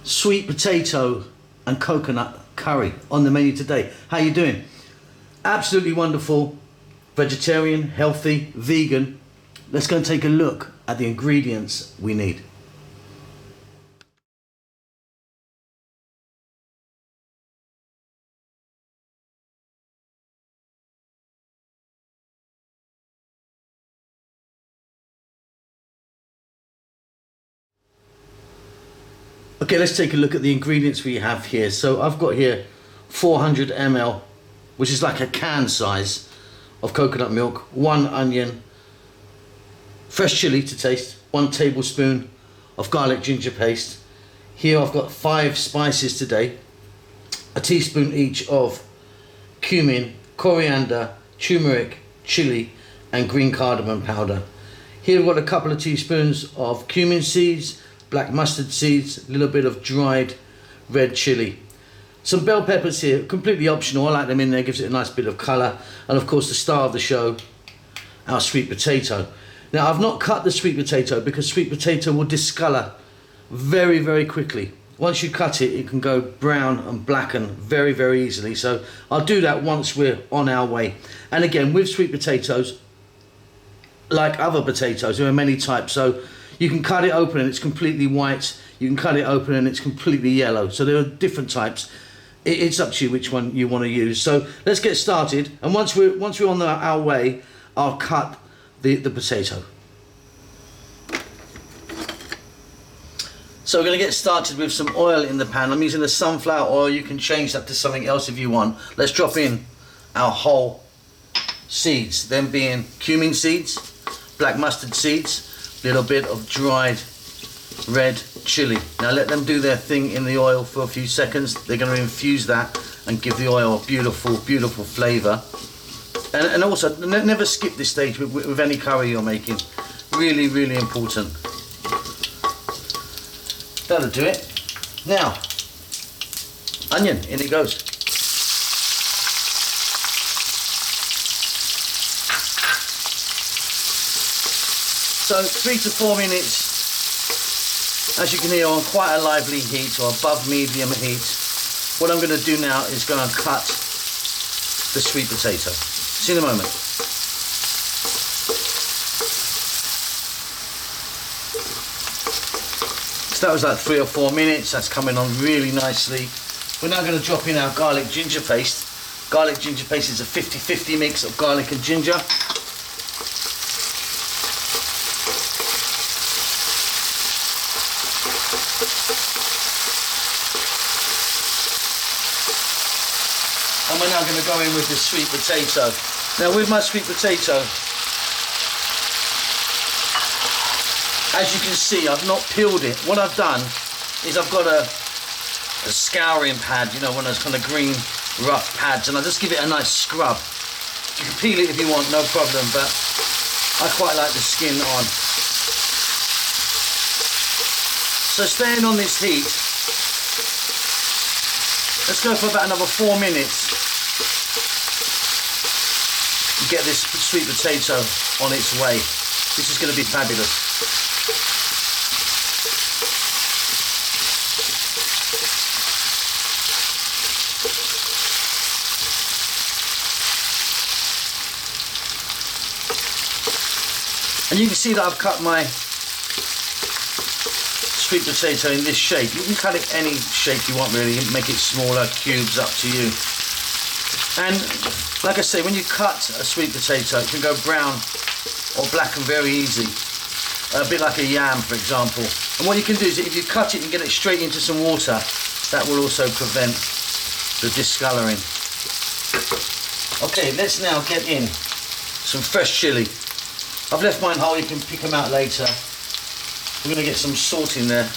sweet potato and coconut curry on the menu today. How you doing? Absolutely wonderful. Vegetarian, healthy, vegan. Let's go and take a look at the ingredients we need. Okay, let's take a look at the ingredients we have here. So I've got here 400 ml, which is like a can size of coconut milk, 1 onion, fresh chili to taste, 1 tablespoon of garlic ginger paste. Here I've got 5 spices today, a teaspoon each of cumin, coriander, turmeric, chili and green cardamom powder. Here I've got a couple of teaspoons of cumin seeds, black mustard seeds, a little bit of dried red chili. Some bell peppers here, completely optional. I like them in there, gives it a nice bit of colour. And of course the star of the show, our sweet potato. Now I've not cut the sweet potato because sweet potato will discolour very, very quickly. Once you cut it, it can go brown and blacken very, very easily. So I'll do that once we're on our way. And again, with sweet potatoes, like other potatoes, there are many types. So you can cut it open and it's completely white. You can cut it open and it's completely yellow. So there are different types. It's up to you which one you want to use. So let's get started. And once we're on our way, I'll cut the potato. So we're going to get started with some oil in the pan. I'm using the sunflower oil. You can change that to something else if you want. Let's drop in our whole seeds, them being cumin seeds, black mustard seeds, little bit of dried red chili. Now let them do their thing in the oil for a few seconds. They're going to infuse that and give the oil a beautiful, beautiful flavour. And also, never skip this stage with any curry you're making. Really, really important. That'll do it. Now, onion, in it goes. So 3 to 4 minutes, as you can hear, on quite a lively heat or above medium heat. What I'm going to do now is go and cut the sweet potato. See you in a moment. So that was like 3 or 4 minutes. That's coming on really nicely. We're now going to drop in our garlic ginger paste. Garlic ginger paste is a 50-50 mix of garlic and ginger. And we're now going to go in with the sweet potato. Now with my sweet potato, as you can see, I've not peeled it. What I've done is I've got a scouring pad, you know, one of those kind of green rough pads, and I just give it a nice scrub. You can peel it if you want, no problem, but I quite like the skin on. So staying on this heat, let's go for about another 4 minutes. Get this sweet potato on its way. This is going to be fabulous. And you can see that I've cut my sweet potato in this shape. You can cut it any shape you want really, make it smaller, cubes, up to you. And like I say, when you cut a sweet potato, it can go brown or blacken very easy. A bit like a yam, for example. And what you can do is if you cut it and get it straight into some water, that will also prevent the discolouring. Okay, let's now get in some fresh chili. I've left mine whole, you can pick them out later. We're going to get some salt in there.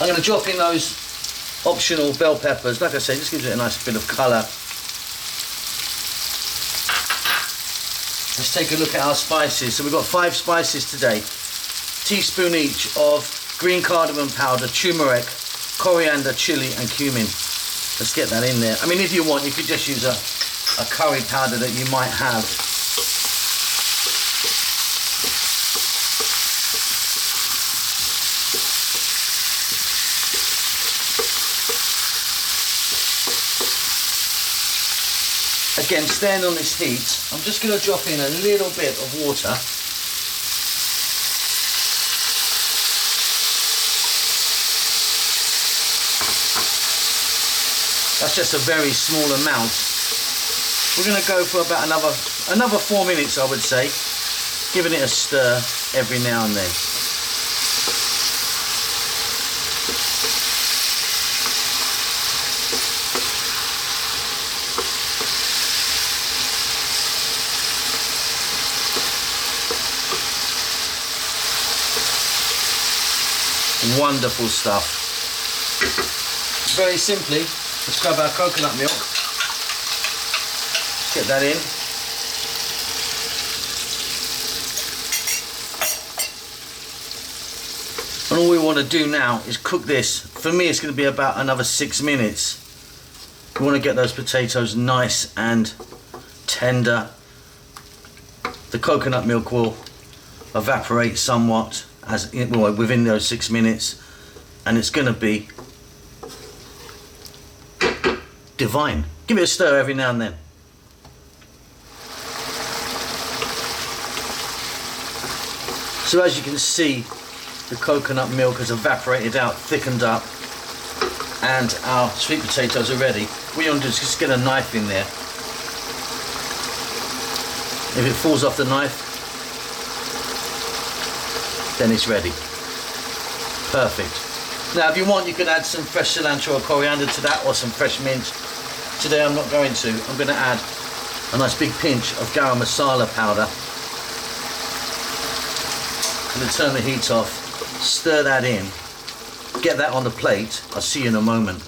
I'm going to drop in those optional bell peppers. Like I say, just gives it a nice bit of colour. Let's take a look at our spices. So we've got 5 spices today. Teaspoon each of green cardamom powder, turmeric, coriander, chili and cumin. Let's get that in there. I mean, if you want, you could just use a curry powder that you might have. Again, staying on this heat, I'm just going to drop in a little bit of water. That's just a very small amount. We're going to go for about another 4 minutes, I would say, giving it a stir every now and then. Wonderful stuff. Very simply, let's grab our coconut milk. Let's get that in. And all we want to do now is cook this. For me, it's going to be about another 6 minutes. We want to get those potatoes nice and tender. The coconut milk will evaporate somewhat within those 6 minutes, and it's going to be divine. Give it a stir every now and then. So as you can see, the coconut milk has evaporated out, thickened up, and our sweet potatoes are ready. What you want to do is just get a knife in there. If it falls off the knife, then it's ready. Perfect. Now if you want, you could add some fresh cilantro or coriander to that, or some fresh mint. Today I'm not going to. I'm going to add a nice big pinch of garam masala powder. I'm going to turn the heat off, stir that in, get that on the plate. I'll see you in a moment.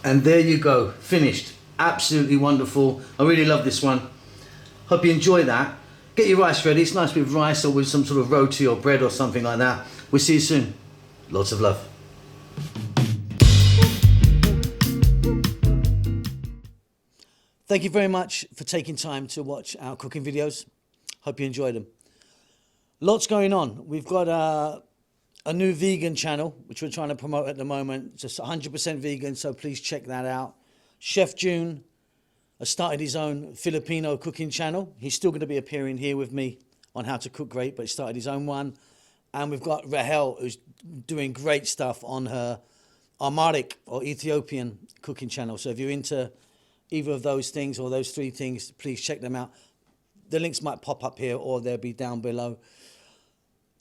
And there you go, finished. Absolutely wonderful. I really love this one. Hope you enjoy that. Get your rice ready. It's nice with rice or with some sort of roti or bread or something like that. We'll see you soon. Lots of love. Thank you very much for taking time to watch our cooking videos. Hope you enjoyed them. Lots going on. We've got a new vegan channel, which we're trying to promote at the moment. Just 100% vegan, so please check that out. Chef June has started his own Filipino cooking channel. He's still going to be appearing here with me on How to Cook Great, but he started his own one. And we've got Rahel, who's doing great stuff on her Amharic or Ethiopian cooking channel. So if you're into either of those things or those three things, please check them out. The links might pop up here or they'll be down below.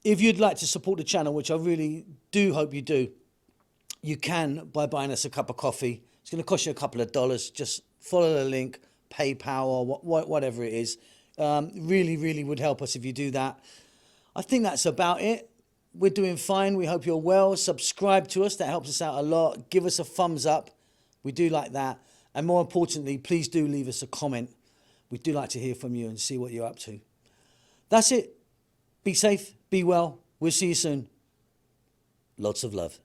If you'd like to support the channel, which I really do hope you do, you can by buying us a cup of coffee. It's going to cost you a couple of dollars. Just follow the link, PayPal or whatever it is. Really, really would help us if you do that. I think that's about it. We're doing fine. We hope you're well. Subscribe to us. That helps us out a lot. Give us a thumbs up. We do like that. And more importantly, please do leave us a comment. We do like to hear from you and see what you're up to. That's it. Be safe. Be well. We'll see you soon. Lots of love.